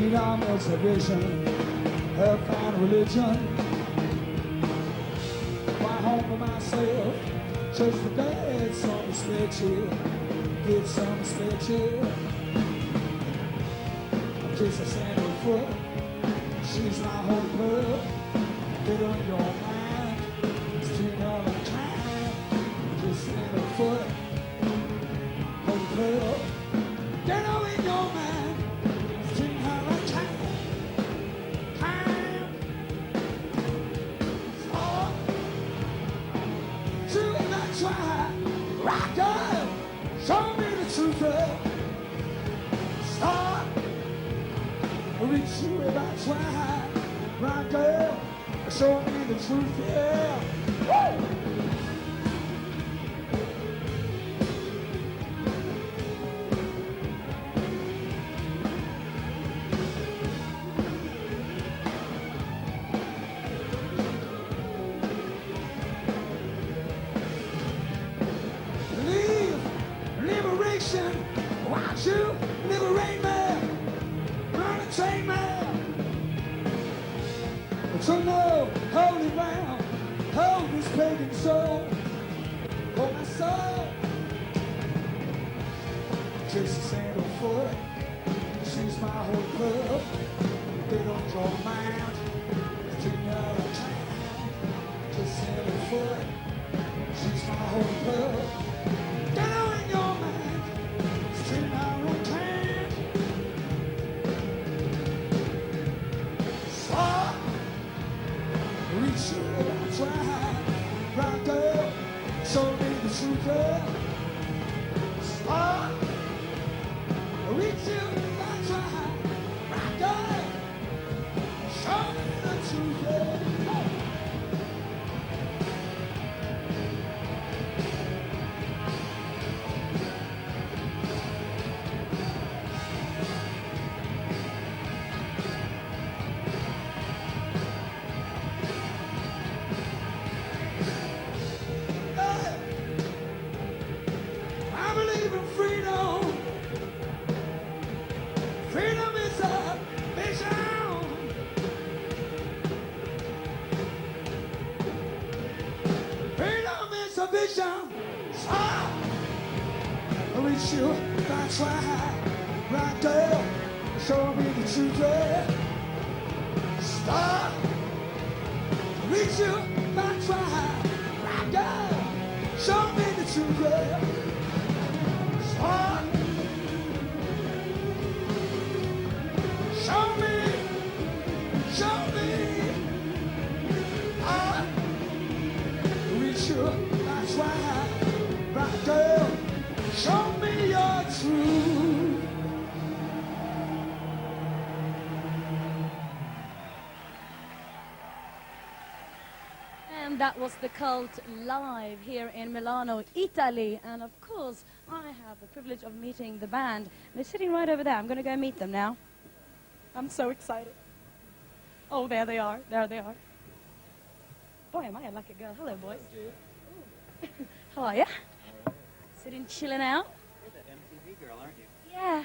Freedom is a vision, her kind of religion. Why home for myself, just for get some respect here, get some respect here. I'm just a sandal foot, she's my whole club. Get on your mind, it's $10 time. Just sandal foot, whole club. Get on in your mind, it's $10 time. Try, rock girl, show me the truth, girl. Start, reach you if I try, rock girl, show me the truth, yeah. Woo! Won't you liberate me, run and train me? But you know, holy ground, hold this pagan soul, hold my soul. Just a sandal foot, she's my whole club. They don't draw mind, it's $10 time. Just sandal foot, she's my whole club. Get on in your mind, it's $10 time. So, reach you and try, rock girl, show me the truth, girl. Start, reach you and try, rock girl, show me the truth, girl. I believe in freedom. Freedom is a vision. Freedom is a vision. So, I reach you, I try, right girl, show me the truth, yeah. Start, reach you, I try, right girl, show me the truth, yeah. Start, show me, I reach you, I try, right girl, show me your truth. And that was the Cult live here in Milano, Italy. And of course, I have the privilege of meeting the band. They're sitting right over there. I'm going to go meet them now. I'm so excited. Oh, there they are. There they are. Boy, am I a lucky girl. Hello, boys. How are you? Sitting, chilling out? You're that MTV girl, aren't you? Yeah.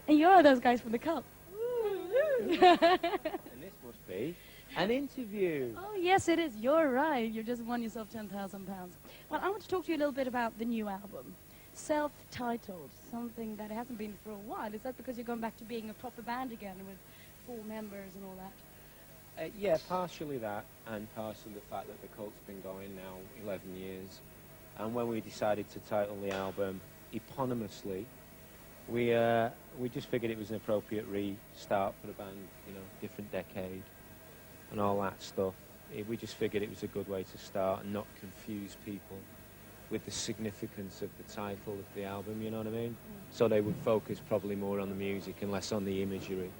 And you're those guys from the Cult. And this must be an interview. Oh, yes, it is. You're right. You just won yourself £10,000. Well, I want to talk to you a little bit about the new album. Self-titled, something that hasn't been for a while. Is that because you're going back to being a proper band again with 4 members and all that? Yeah, partially that, and partially the fact that the Cult's been going now 11 years. And when we decided to title the album eponymously, we just figured it was an appropriate restart for the band, you know, different decade and all that stuff. We just figured it was a good way to start and not confuse people with the significance of the title of the album, you know what I mean? So they would focus probably more on the music and less on the imagery.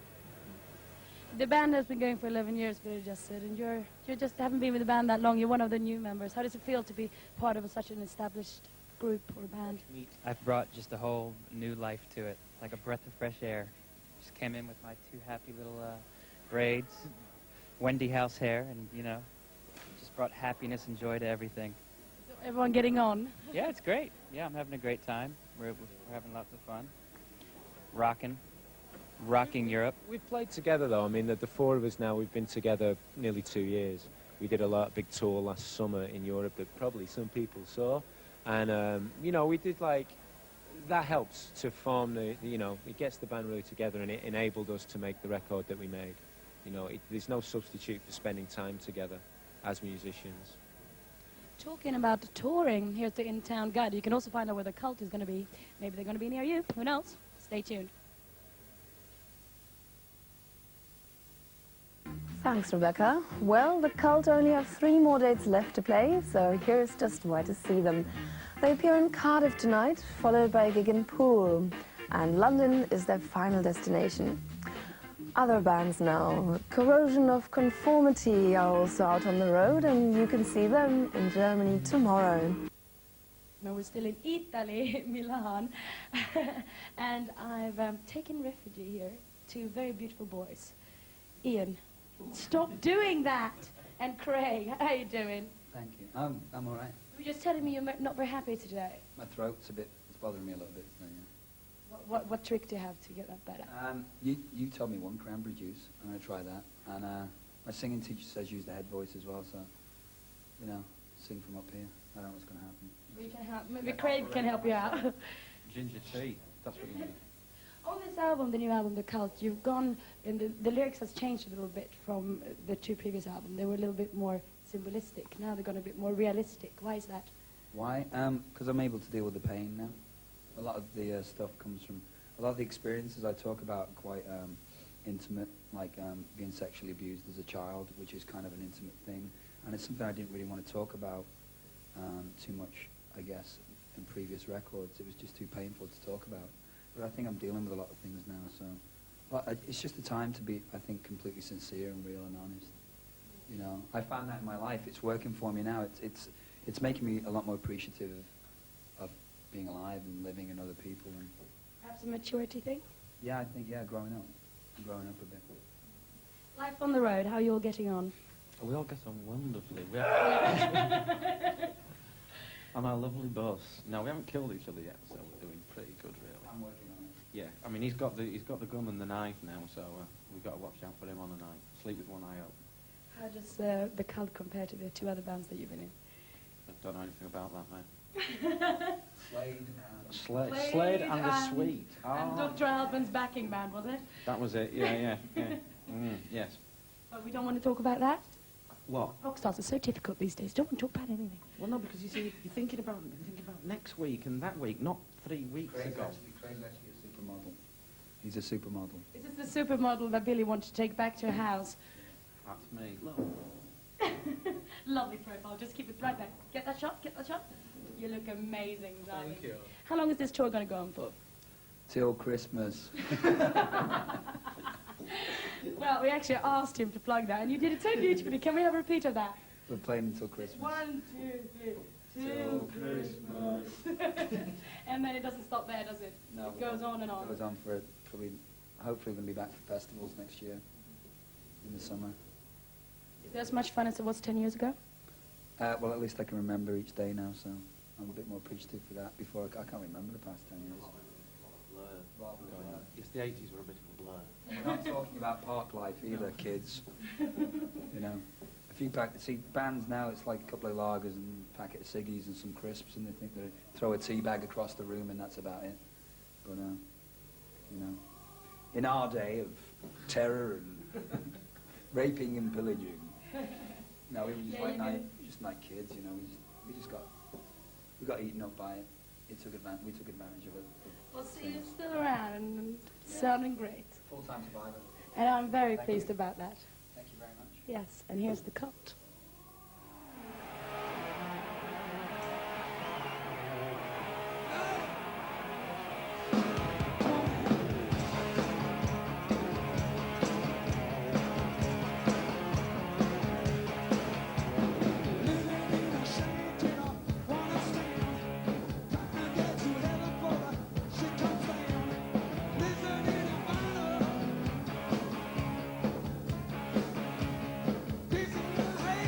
The band has been going for 11 years, but you just said, and you just haven't been with the band that long. You're one of the new members. How does it feel to be part of such an established group or band? I've brought just a whole new life to it, like a breath of fresh air. Just came in with my 2 happy little braids, Wendy House hair, and, you know, just brought happiness and joy to everything. So everyone getting on? Yeah, it's great. Yeah, I'm having a great time. We're having lots of fun. Rocking. rocking Europe. We've played together though. I mean, the four of us now, we've been together nearly 2 years. We did a big tour last summer in Europe that probably some people saw. And, you know, we did like, that helps to form you know, it gets the band really together, and it enabled us to make the record that we made. You know, there's no substitute for spending time together as musicians. Talking about touring here at the In Town Guide, you can also find out where the Cult is going to be. Maybe they're going to be near you. Who knows? Stay tuned. Thanks, Rebecca. Well, the Cult only have 3 more dates left to play, so here's just where to see them. They appear in Cardiff tonight, followed by a gig in Poole, and London is their final destination. Other bands now. Corrosion of Conformity are also out on the road, and you can see them in Germany tomorrow. No, we're still in Italy, Milan, and I've taken refuge here. 2 very beautiful boys. Ian, stop doing that! And Craig, how are you doing? Thank you. I'm all right. You were just telling me you're not very happy today. My throat's it's bothering me a little bit. So, yeah. What trick do you have to get that better? You told me one cranberry juice. I'm going to try that. And my singing teacher says use the head voice as well, so, you know, sing from up here. I don't know what's going to happen. We can help. Maybe Craig can help you out. Ginger tea. That's what you need. On this album, the new album, The Cult, you've gone, and the lyrics has changed a little bit from the 2 previous albums. They were a little bit more symbolistic. Now they're going a bit more realistic. Why is that? Why? Because I'm able to deal with the pain now. A lot of the stuff comes from, a lot of the experiences I talk about are quite intimate, like being sexually abused as a child, which is kind of an intimate thing. And it's something I didn't really want to talk about too much, I guess, in previous records. It was just too painful to talk about. But I think I'm dealing with a lot of things now, so. But it's just a time to be, I think, completely sincere and real and honest. You know, I found that in my life. It's working for me now. It's making me a lot more appreciative of being alive and living and other people. And Perhaps a maturity thing? yeah, I think, yeah, growing up. I'm growing up a bit. Life on the road, how are you all getting on? We all get on wonderfully. We are on our lovely bus. Now we haven't killed each other yet, so we're doing pretty good, really. I'm working on it. Yeah, I mean he's got the gun and the knife now, so we've got to watch out for him on the night. Sleep with one eye open. How does the Cult compare to the 2 other bands that you've been in? I don't know anything about that, mate. Slade. Slade and the Sweet. And Oh, Dr. Alban's backing band, wasn't it? that was it. Yeah. Yes. But we don't want to talk about that? What? Rock stars are so difficult these days. Don't want to talk about anything. Well, no, because you see, you're thinking about next week and that week, not 3 weeks Craig's ago. actually a supermodel. He's a supermodel. Is this the supermodel that Billy wants to take back to her house? That's me. Look. Lovely profile. Just keep it right there. Get that shot. Get that shot. You look amazing, darling. Thank you. How long is this tour going to go on for? Till Christmas. Well, we actually asked him to plug that, and you did it so beautifully. Can we have a repeat of that? We're playing until Christmas. 1, 2, 3. Till Christmas. And then it doesn't stop there, does it? No, It goes on and on. It goes on for probably, hopefully we'll be back for festivals next year, in the summer. Is it as much fun as it was 10 years ago? Well, at least I can remember each day now, so I'm a bit more appreciative for that. Before, I can't remember the past 10 years. Yes, the 80s were a bit of a blur. We're not talking about park life either, kids. You know, a few see, bands now, it's like a couple of lagers and a packet of ciggies and some crisps, and they think they throw a tea bag across the room and that's about it. But, you know, in our day of terror and raping and pillaging, no, we were just just like kids, you know. We got eaten up by it. We took advantage of it. Well, see, you're still around and sounding great. Full-time survivor. And I'm very Thank pleased you. about that. Thank you very much. Yes, and here's the Cult. This is the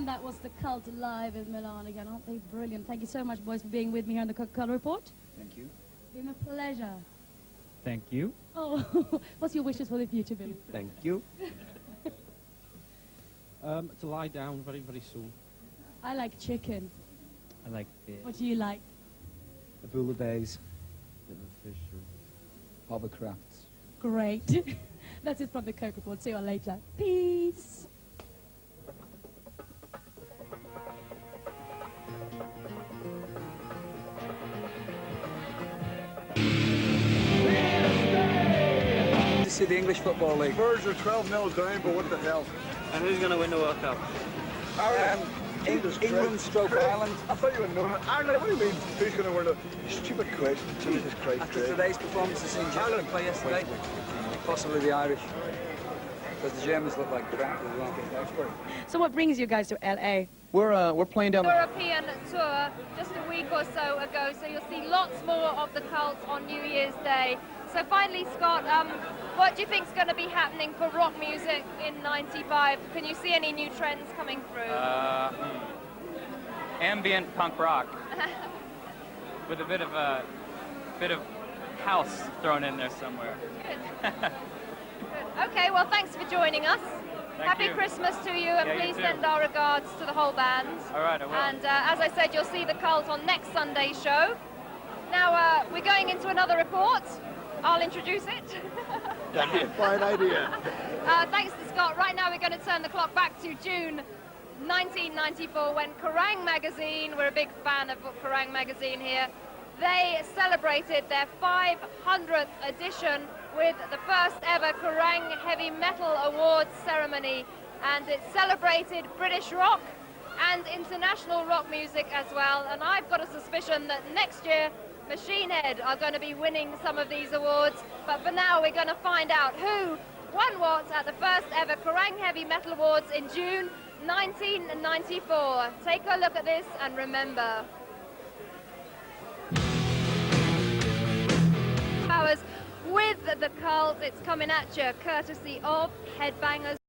And that was the Cult live in Milan again. Aren't they brilliant? Thank you so much, boys, for being with me here on the Coca-Cola Report. Thank you. It's been a pleasure. Thank you. Oh, what's your wishes for the future, Billy? Thank you. To lie down very, very soon. I like chicken. I like fish. What do you like? A bouillabaisse. Bit of fish. Hovercrafts. Great. That's it from the Coke Report. See you all later. Peace. To see the English Football League. Spurs are 12-0 down, but what the hell? And who's going to win the World Cup? England stroke Ireland. I thought you would know that. Ireland, what do you mean? Who's going to win the... Stupid question. Jesus Christ, After Craig. today's performances in Germany play yesterday, possibly the Irish. Because the Germans look like crap as well. So what brings you guys to LA? We're playing down the... European tour just a week or so ago, so you'll see lots more of the Cult on New Year's Day. So finally, Scott, what do you think is going to be happening for rock music in '95? Can you see any new trends coming through? Ambient punk rock with a bit of house thrown in there somewhere. Good. Good. Okay, well, thanks for joining us. Happy Christmas to you, and Yeah, you please too. send our regards to the whole band. All right, I will. And as I said, you'll see the Cult on next Sunday's show. Now, we're going into another report. I'll introduce it. Fine idea. Thanks to Scott. Right now, we're going to turn the clock back to June 1994, when Kerrang! Magazine, we're a big fan of Kerrang! Magazine here, they celebrated their 500th edition with the first ever Kerrang! Heavy Metal Awards ceremony, and it celebrated British rock and international rock music as well. And I've got a suspicion that next year Machine Head are going to be winning some of these awards, but for now we're going to find out who won what at the first ever Kerrang! Heavy Metal Awards in June 1994. Take a look at this and remember. Powers with the Cult, it's coming at you courtesy of Headbangers.